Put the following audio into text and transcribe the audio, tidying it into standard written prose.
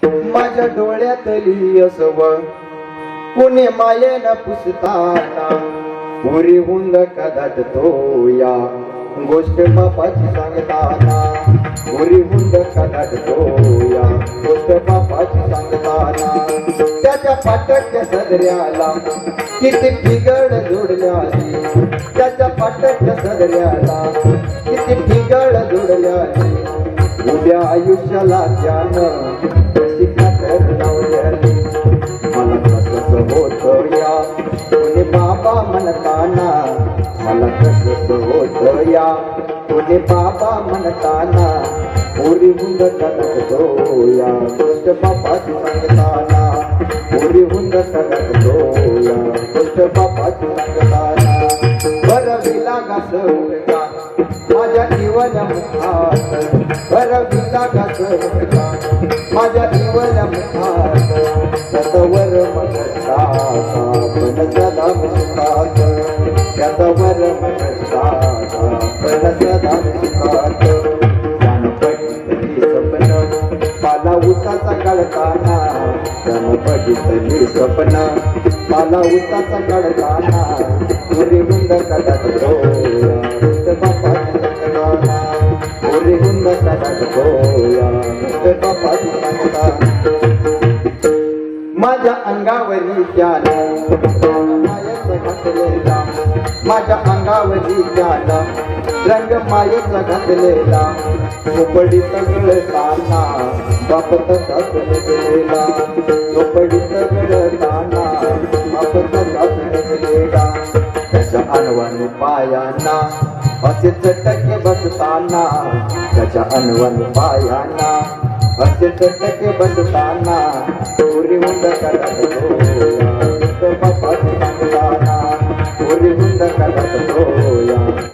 माझ्या डोळ्यातली असव कुणी मायेन पुसताना उरी हुंद कदाच तो या गोष्ट बापाची सांगताना उरी हुंद कदाच तो या गोष्ट बापाची सांगताना त्याच्या पाटच्या सदऱ्याला किती फिगड जोडल्याली त्याच्या पाटच्या सदऱ्याला किती फिगड जोडल्याली उद्या आयुष्याला त्यानं कशी खातर लावल्याली मला कसं होत या कोणी बाबा म्हणताना मला कसं होत या कोणी बाबा म्हणताना उरी हुंद कदाच तो या गोष्ट बापाची सांगताना उरी हुंद कदाच तो या गोष्ट बापाची सांगताना बरविला घास उडका माझ्या जीवना मुखात बरविला घास उडका माझ्या जीवना मुखात त्याच्यावर म्हणता पण सदा मुखात त्याच्यावर म्हणता पण सदा मुखात गणपती स्वप्न मला उसाचा कळताना गणपती स्वप्न मला उसाचा कळताना उरी हुंद कदाच तो बापाची सांगताना उरी हुंद कदाच तो बापाची सांगताना माझ्या अंगावरी त्यानं मायेचा घातलेला माझ्या अंगावरी त्यानं रंग मायेचा घातलेला झोपडीत गळताना बाप तसाच गेलेला झोपडीत गळताना बाप तसाच गेलेला त्याच्या अनवन पायांना असे चटके बसताना त्याच्या अनवन पायांना असे चटके बसताना उरी हुंद कदाच तो बापाची सांगताना उरी हुंद कदाच तो या